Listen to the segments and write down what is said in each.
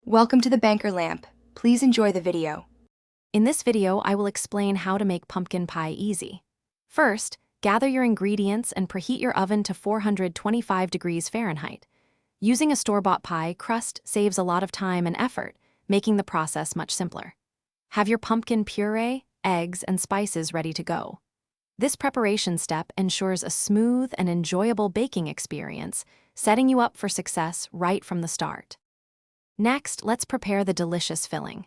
Welcome to the Banker Lamp. Please enjoy the video. In this video, I will explain how to make pumpkin pie easy. First, gather your ingredients and preheat your oven to 425 degrees Fahrenheit. Using a store-bought pie crust saves a lot of time and effort, making the process much simpler. Have your pumpkin puree, eggs, and spices ready to go. This preparation step ensures a smooth and enjoyable baking experience, setting you up for success right from the start. Next, let's prepare the delicious filling.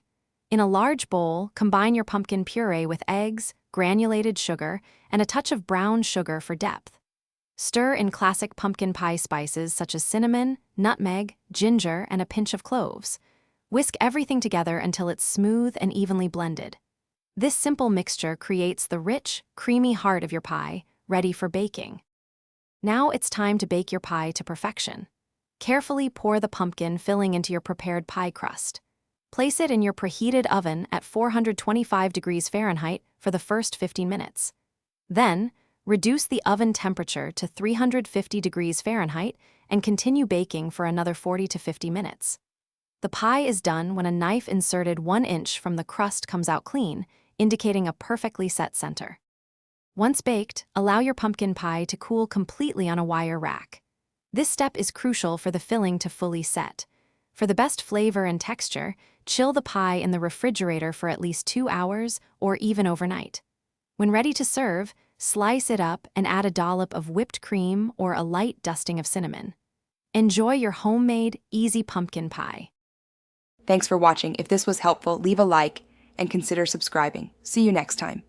In a large bowl, combine your pumpkin puree with eggs, granulated sugar, and a touch of brown sugar for depth. Stir in classic pumpkin pie spices such as cinnamon, nutmeg, ginger, and a pinch of cloves. Whisk everything together until it's smooth and evenly blended. This simple mixture creates the rich, creamy heart of your pie, ready for baking. Now it's time to bake your pie to perfection. Carefully pour the pumpkin filling into your prepared pie crust. Place it in your preheated oven at 425 degrees Fahrenheit for the first 15 minutes. Then, reduce the oven temperature to 350 degrees Fahrenheit and continue baking for another 40 to 50 minutes. The pie is done when a knife inserted 1 inch from the crust comes out clean, indicating a perfectly set center. Once baked, allow your pumpkin pie to cool completely on a wire rack. This step is crucial for the filling to fully set. For the best flavor and texture, chill the pie in the refrigerator for at least 2 hours or even overnight. When ready to serve, slice it up and add a dollop of whipped cream or a light dusting of cinnamon. Enjoy your homemade, easy pumpkin pie. Thanks for watching. If this was helpful, leave a like and consider subscribing. See you next time.